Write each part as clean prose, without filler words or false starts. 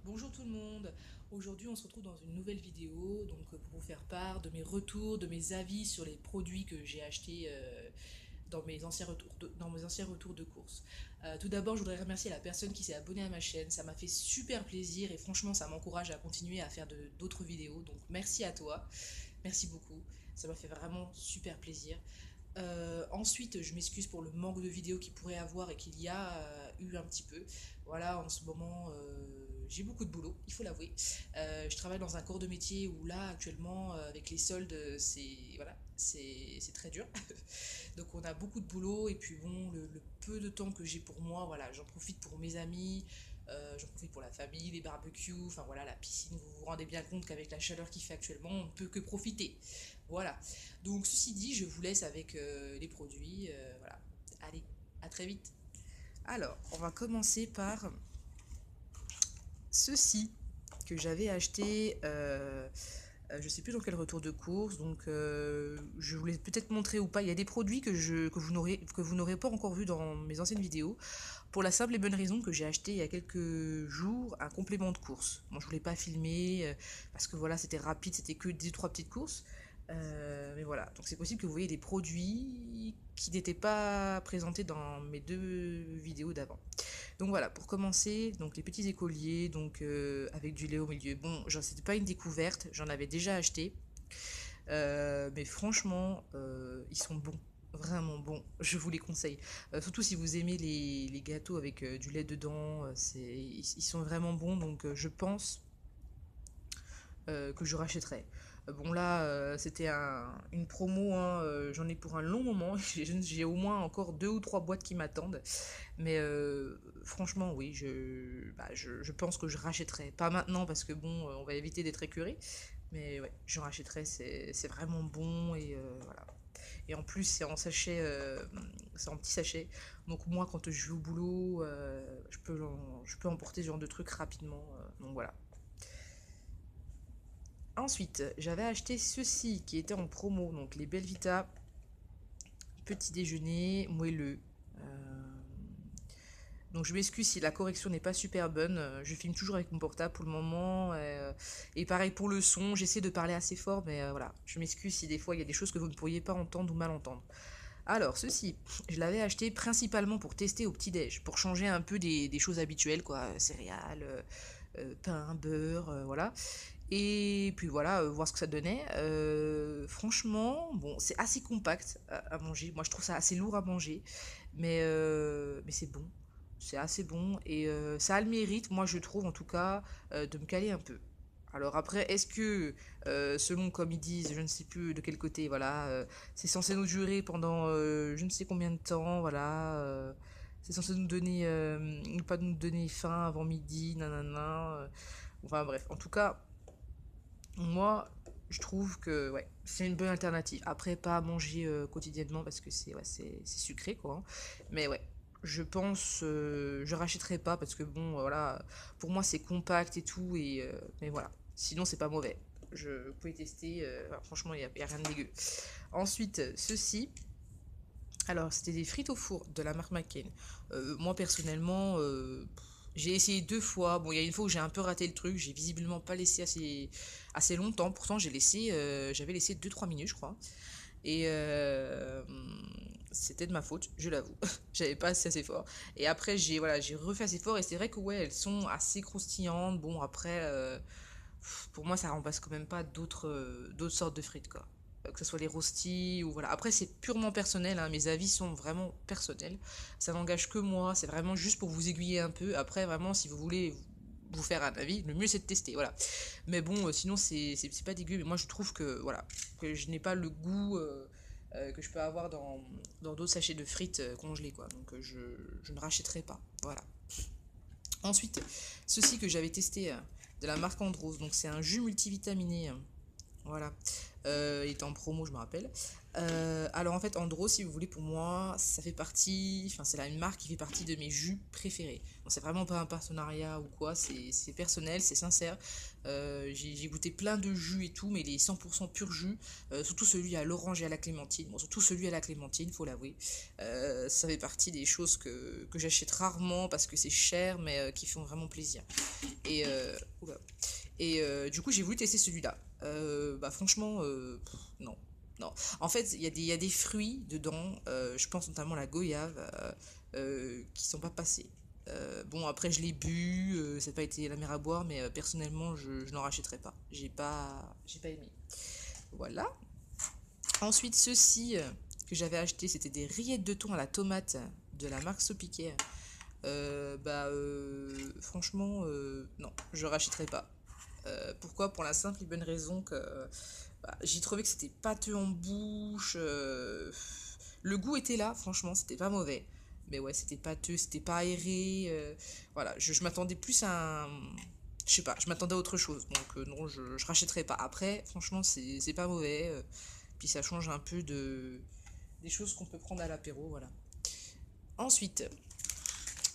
Bonjour tout le monde, aujourd'hui on se retrouve dans une nouvelle vidéo pour vous faire part de mes retours, de mes avis sur les produits que j'ai achetés dans mes anciens retours de course. Tout d'abord je voudrais remercier la personne qui s'est abonnée à ma chaîne, ça m'a fait super plaisir et franchement ça m'encourage à continuer à faire d'autres vidéos, donc merci à toi, merci beaucoup, ça m'a fait vraiment super plaisir. Ensuite, je m'excuse pour le manque de vidéos qu'il pourrait avoir et qu'il y a eu un petit peu. Voilà, en ce moment, j'ai beaucoup de boulot, il faut l'avouer. Je travaille dans un corps de métier où là, actuellement, avec les soldes, c'est très dur. Donc on a beaucoup de boulot et puis bon, le peu de temps que j'ai pour moi, voilà, j'en profite pour mes amis, j'en profite pour la famille, les barbecues, enfin voilà, la piscine. Vous vous rendez bien compte qu'avec la chaleur qu'il fait actuellement, on ne peut que profiter. Voilà. Donc ceci dit, je vous laisse avec les produits. Voilà. Allez, à très vite. Alors, on va commencer par ceci que j'avais acheté. Je sais plus dans quel retour de course, donc je voulais peut-être montrer ou pas. Il y a des produits que vous n'aurez pas encore vu dans mes anciennes vidéos, pour la simple et bonne raison que j'ai acheté il y a quelques jours un complément de course. Moi, je voulais pas filmer parce que voilà, c'était rapide, c'était que des trois petites courses. Mais voilà, donc c'est possible que vous voyez des produits qui n'étaient pas présentés dans mes deux vidéos d'avant. Donc voilà, pour commencer, donc les petits écoliers, donc avec du lait au milieu. Bon, c'était pas une découverte, j'en avais déjà acheté, mais franchement, ils sont bons, vraiment bons. Je vous les conseille. Surtout si vous aimez les gâteaux avec du lait dedans, ils sont vraiment bons. Donc je pense que je rachèterai. Bon là, c'était une promo, hein, j'en ai pour un long moment. J'ai au moins encore deux ou trois boîtes qui m'attendent. Mais franchement, oui, je pense que je rachèterai. Pas maintenant parce que bon, on va éviter d'être écœuré. Mais ouais, je rachèterai, c'est vraiment bon et voilà. Et en plus, c'est en petit sachet. Donc moi, quand je vais au boulot, je peux emporter ce genre de trucs rapidement. Donc voilà. Ensuite, j'avais acheté ceci qui était en promo, donc les Belvita petit déjeuner moelleux. Euh, donc je m'excuse si la correction n'est pas super bonne. Je filme toujours avec mon portable pour le moment. Et pareil pour le son, j'essaie de parler assez fort, mais voilà. Je m'excuse si des fois il y a des choses que vous ne pourriez pas entendre ou mal entendre. Alors, ceci, je l'avais acheté principalement pour tester au petit-déj, pour changer un peu des choses habituelles, quoi, céréales, pain, beurre, voilà. Et puis voilà, voir ce que ça donnait. Franchement, bon, c'est assez compact à manger. Moi, je trouve ça assez lourd à manger, mais c'est bon. C'est assez bon et ça a le mérite, moi je trouve en tout cas, de me caler un peu. Alors après, est-ce que, selon comme ils disent, je ne sais plus de quel côté, voilà, c'est censé nous durer pendant je ne sais combien de temps, voilà, c'est censé nous donner, pas nous donner faim avant midi, nanana. Enfin bref, en tout cas, moi, je trouve que ouais, c'est une bonne alternative. Après, pas à manger quotidiennement parce que c'est sucré, quoi, hein. Mais ouais, je pense, je rachèterai pas parce que bon, voilà, pour moi c'est compact et tout, mais voilà. Sinon, c'est pas mauvais. Vous pouvez tester, franchement, y a rien de dégueu. Ensuite, ceci. Alors, c'était des frites au four de la marque McCain. Moi, personnellement, j'ai essayé deux fois. Bon, il y a une fois où j'ai un peu raté le truc. J'ai visiblement pas laissé assez longtemps. Pourtant, j'avais laissé deux trois minutes, je crois. Et c'était de ma faute, je l'avoue. J'avais pas assez fort. Et après, j'ai refait assez fort. Et c'est vrai que, ouais, elles sont assez croustillantes. Bon, après, pour moi, ça remplace quand même pas d'autres sortes de frites, quoi. Que ce soit les rostis ou voilà. Après, c'est purement personnel, hein. Mes avis sont vraiment personnels. Ça n'engage que moi. C'est vraiment juste pour vous aiguiller un peu. Après, vraiment, si vous voulez vous faire un avis, le mieux c'est de tester, voilà. Mais bon, sinon c'est pas dégueu. Mais moi je trouve que voilà, que je n'ai pas le goût que je peux avoir dans d'autres sachets de frites congelées, quoi. Donc je ne rachèterai pas. Voilà. Ensuite, ceci que j'avais testé de la marque Andros, donc c'est un jus multivitaminé. Voilà. Il était en promo, je me rappelle. Alors en fait, Andro, si vous voulez, pour moi, ça fait partie, enfin c'est là une marque qui fait partie de mes jus préférés. Bon, c'est vraiment pas un partenariat ou quoi, c'est personnel, c'est sincère. J'ai goûté plein de jus et tout, mais les 100% pur jus, surtout celui à l'orange et à la clémentine, bon, surtout celui à la clémentine, faut l'avouer. Ça fait partie des choses que j'achète rarement parce que c'est cher, mais qui font vraiment plaisir. Et, oula. Et du coup, j'ai voulu tester celui-là. Bah, franchement, non. Non. En fait, il y a des fruits dedans, je pense notamment la goyave, qui sont pas passés. Bon, après, je l'ai bu, ça n'a pas été la mer à boire, mais personnellement, je n'en rachèterai pas. J'ai pas aimé. Voilà. Ensuite, ceci que j'avais acheté, c'était des rillettes de thon à la tomate de la marque Sopiquet. Franchement, non, je rachèterai pas. Pourquoi? Pour la simple et bonne raison que j'ai trouvé que c'était pâteux en bouche. Le goût était là, franchement, c'était pas mauvais. Mais ouais, c'était pâteux, c'était pas aéré. Voilà, je m'attendais plus à un. Je sais pas, je m'attendais à autre chose. Donc non, je rachèterai pas. Après, franchement, c'est pas mauvais. Puis ça change un peu des choses qu'on peut prendre à l'apéro, voilà. Ensuite,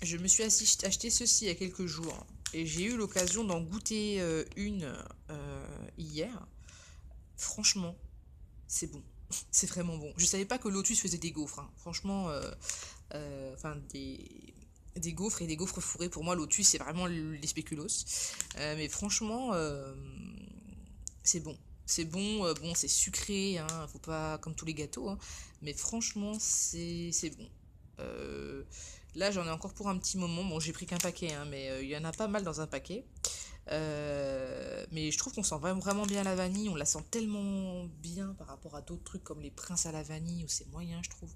je me suis acheté ceci il y a quelques jours. Et j'ai eu l'occasion d'en goûter une hier. Franchement, c'est bon. C'est vraiment bon. Je savais pas que Lotus faisait des gaufres, hein. Franchement, enfin des gaufres et des gaufres fourrées. Pour moi, Lotus, c'est vraiment les spéculoos. Mais franchement, c'est bon. C'est bon, bon, c'est sucré, hein, faut pas comme tous les gâteaux, hein, mais franchement, c'est bon. Euh, Là, j'en ai encore pour un petit moment. Bon, j'ai pris qu'un paquet, hein, mais il y en a pas mal dans un paquet. Mais je trouve qu'on sent vraiment bien la vanille. On la sent tellement bien par rapport à d'autres trucs comme les princes à la vanille, où c'est moyen, je trouve.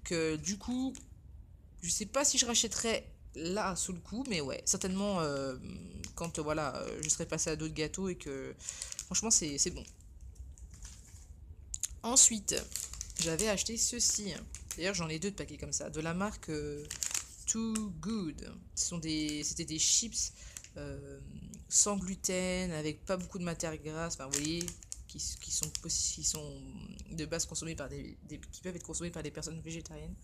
Que du coup, je sais pas si je rachèterais là sous le coup, mais ouais, certainement quand voilà, je serais passé à d'autres gâteaux et que franchement, c'est bon. Ensuite, j'avais acheté ceci. D'ailleurs, j'en ai deux de paquets comme ça, de la marque Too Good. C'était des chips euh, sans gluten, avec pas beaucoup de matière grasse. Enfin, vous voyez, qui sont de base consommés par qui peuvent être consommés par des personnes végétariennes.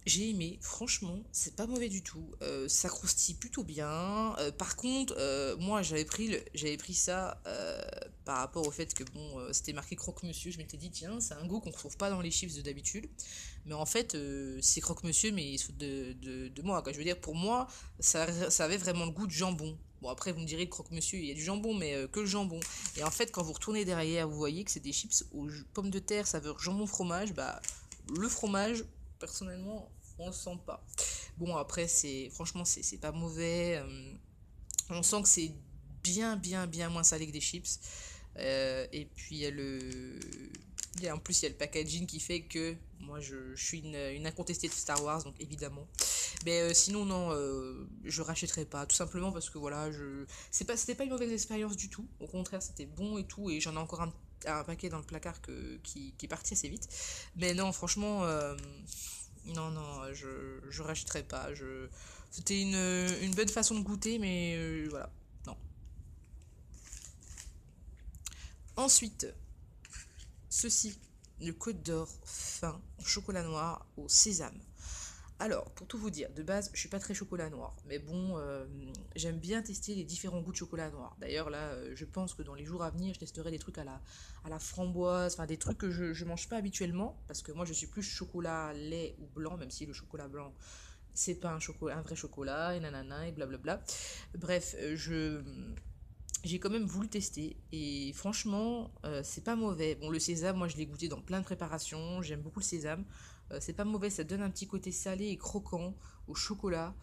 J'ai aimé, franchement, c'est pas mauvais du tout. Ça croustille plutôt bien. Par contre, moi j'avais pris ça par rapport au fait que bon, c'était marqué croque-monsieur. Je m'étais dit, tiens, c'est un goût qu'on retrouve pas dans les chips de d'habitude. Mais en fait, c'est croque-monsieur, mais de moi, quoi. Je veux dire, pour moi, ça avait vraiment le goût de jambon. Bon, après, vous me direz, le croque-monsieur, il y a du jambon, mais que le jambon. Et en fait, quand vous retournez derrière, vous voyez que c'est des chips aux pommes de terre saveur jambon fromage. Bah, le fromage, personnellement, on le sent pas. Bon, après, franchement, c'est pas mauvais. On sent que c'est bien moins salé que des chips. Et puis, en plus, il y a le packaging qui fait que moi, je suis une incontestée de Star Wars, donc évidemment. Mais sinon, non, je rachèterai pas. Tout simplement parce que voilà, c'était pas une mauvaise expérience du tout. Au contraire, c'était bon et tout. Et j'en ai encore un paquet dans le placard qui est parti assez vite. Mais non, franchement, non, je rachèterai pas. C'était une bonne façon de goûter, mais voilà, non. Ensuite, ceci, le Côte d'Or fin en chocolat noir au sésame. Alors, pour tout vous dire, de base, je suis pas très chocolat noir, mais bon, j'aime bien tester les différents goûts de chocolat noir. D'ailleurs, là, je pense que dans les jours à venir, je testerai des trucs à la framboise, enfin des trucs que je mange pas habituellement, parce que moi, je suis plus chocolat lait ou blanc, même si le chocolat blanc, c'est pas un vrai chocolat, et nanana, et blablabla. Bref, j'ai quand même voulu tester et franchement c'est pas mauvais. Bon, le sésame, moi je l'ai goûté dans plein de préparations, j'aime beaucoup le sésame. C'est pas mauvais, ça donne un petit côté salé et croquant au chocolat.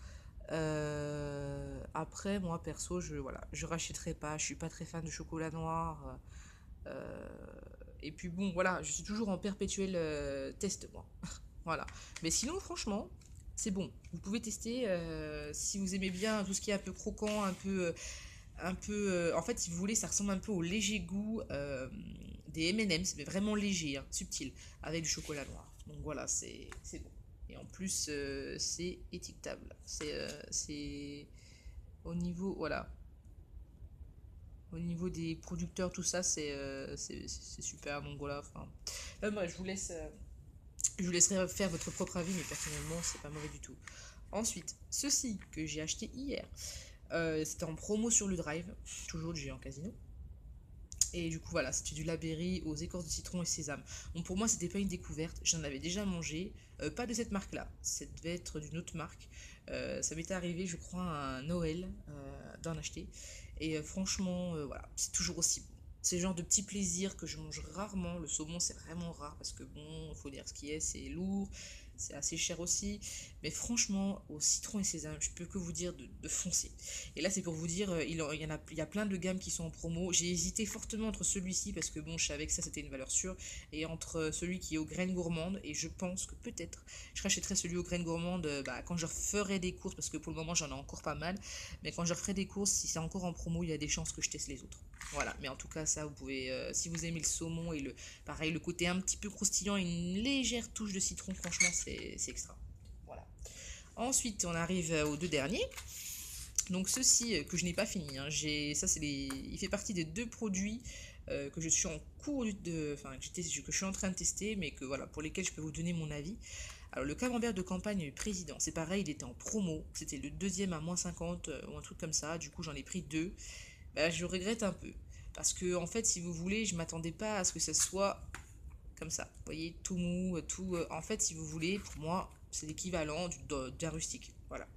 Après, moi perso, je rachèterai pas, je suis pas très fan de chocolat noir. Euh, et puis bon, voilà, je suis toujours en perpétuel test, moi. Voilà. Mais sinon, franchement, c'est bon. Vous pouvez tester si vous aimez bien tout ce qui est un peu croquant, en fait, si vous voulez, ça ressemble un peu au léger goût des M&M's, mais vraiment léger, hein, subtil, avec du chocolat noir. Donc voilà, c'est bon. Et en plus, c'est étiquetable. C'est au niveau, voilà. Au niveau des producteurs, tout ça, c'est super. Donc voilà, enfin. Moi, je vous laisserai faire votre propre avis, mais personnellement, c'est pas mauvais du tout. Ensuite, ceci que j'ai acheté hier, c'était en promo sur le Drive, toujours du géant casino. Et du coup, voilà, c'était du Laberry aux écorces de citron et sésame. Bon, pour moi, c'était pas une découverte. J'en avais déjà mangé. Pas de cette marque-là. Ça devait être d'une autre marque. Ça m'était arrivé, je crois, à un Noël d'en acheter. Et franchement, voilà, c'est toujours aussi bon. C'est le genre de petit plaisir que je mange rarement. Le saumon, c'est vraiment rare parce que, bon, il faut dire ce qui est, c'est lourd. C'est assez cher aussi. Mais franchement, au citron et sésame, je peux que vous dire de foncer. Et là, c'est pour vous dire, il y a plein de gammes qui sont en promo. J'ai hésité fortement entre celui-ci parce que bon, je savais que ça c'était une valeur sûre, et entre celui qui est aux graines gourmandes. Et je pense que peut-être je rachèterai celui aux graines gourmandes quand je ferai des courses, parce que pour le moment j'en ai encore pas mal. Mais quand je ferai des courses, si c'est encore en promo, il y a des chances que je teste les autres. Voilà, mais en tout cas, ça vous pouvez, si vous aimez le saumon et pareil, le côté un petit peu croustillant et une légère touche de citron, franchement, c'est extra. Voilà. Ensuite, on arrive aux deux derniers. Donc ceci que je n'ai pas fini, hein, ça c'est il fait partie des deux produits que je suis en cours enfin que je suis en train de tester, mais que voilà pour lesquels je peux vous donner mon avis. Alors le camembert de campagne président, c'est pareil, il était en promo, c'était le deuxième à -50 ou un truc comme ça. Du coup j'en ai pris deux. Bah, je regrette un peu parce que en fait si vous voulez, je m'attendais pas à ce que ça soit comme ça. Vous voyez, tout mou, tout. En fait, si vous voulez, pour moi, c'est l'équivalent d'un rustique. Voilà.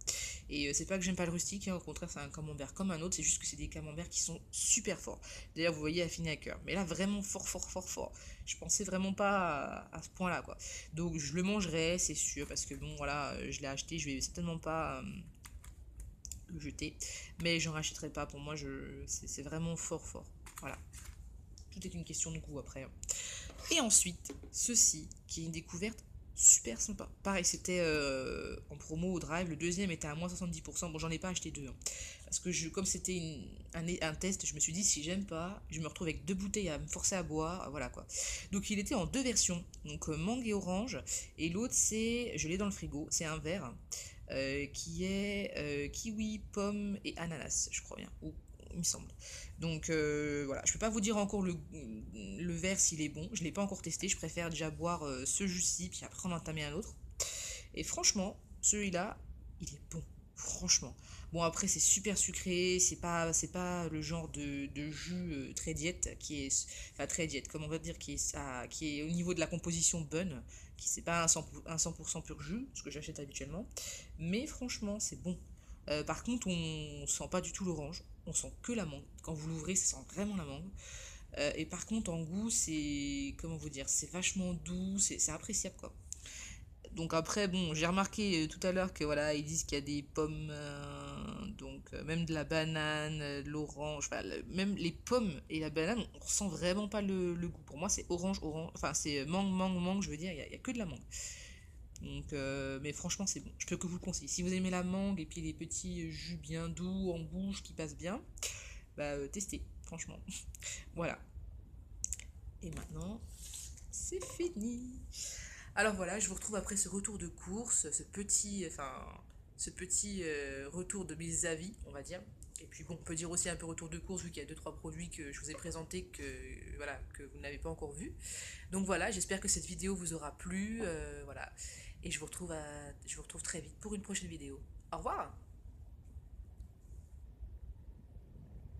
Et c'est pas que j'aime pas le rustique, hein, au contraire, c'est un camembert comme un autre, c'est juste que c'est des camemberts qui sont super forts. D'ailleurs, vous voyez, affiné à cœur. Mais là, vraiment fort, fort, fort, fort. Je pensais vraiment pas à ce point-là, quoi. Donc, je le mangerai, c'est sûr, parce que bon, voilà, je l'ai acheté, je vais certainement pas le jeter. Mais j'en rachèterai pas. Pour moi, c'est vraiment fort, fort. Voilà. Tout est une question de goût après, hein. Et ensuite, ceci, qui est une découverte super sympa. Pareil, c'était en promo au Drive. Le deuxième était à -70%. Bon, j'en ai pas acheté deux, hein. Parce que comme c'était un test, je me suis dit, si j'aime pas, je me retrouve avec deux bouteilles à me forcer à boire. Voilà quoi. Donc il était en deux versions. Donc mangue et orange. Et l'autre, je l'ai dans le frigo, c'est un verre qui est kiwi, pomme et ananas, je crois bien. Ou il me semble. Donc voilà, je peux pas vous dire encore le verre s'il est bon. Je l'ai pas encore testé. Je préfère déjà boire ce jus-ci, puis après en entamer un autre. Et franchement, celui-là, il est bon. Franchement. Bon, après, c'est super sucré. C'est pas le genre de jus très diète qui est. Enfin, très diète, comme on va dire, qui est au niveau de la composition bonne. Qui c'est pas un 100% pur jus, ce que j'achète habituellement. Mais franchement, c'est bon. Par contre, on sent pas du tout l'orange. On sent que la mangue. Quand vous l'ouvrez, ça sent vraiment la mangue. Et par contre, en goût, c'est. Comment vous dire? C'est vachement doux. C'est appréciable, quoi. Donc après, bon, j'ai remarqué tout à l'heure que voilà, ils disent qu'il y a des pommes, donc même de la banane, de l'orange, enfin, même les pommes et la banane, on ressent vraiment pas le goût. Pour moi, c'est orange, orange, enfin c'est mangue, mangue, mangue, je veux dire, il y a que de la mangue. Donc, mais franchement, c'est bon. Je peux que vous le conseiller. Si vous aimez la mangue et puis les petits jus bien doux en bouche qui passent bien, bah testez, franchement. Voilà. Et maintenant, c'est fini. Alors voilà, je vous retrouve après ce retour de course, ce petit retour de mes avis, on va dire. Et puis bon, on peut dire aussi un peu retour de course vu qu'il y a deux trois produits que je vous ai présentés que vous n'avez pas encore vus. Donc voilà, j'espère que cette vidéo vous aura plu, voilà. Et je vous retrouve très vite pour une prochaine vidéo. Au revoir!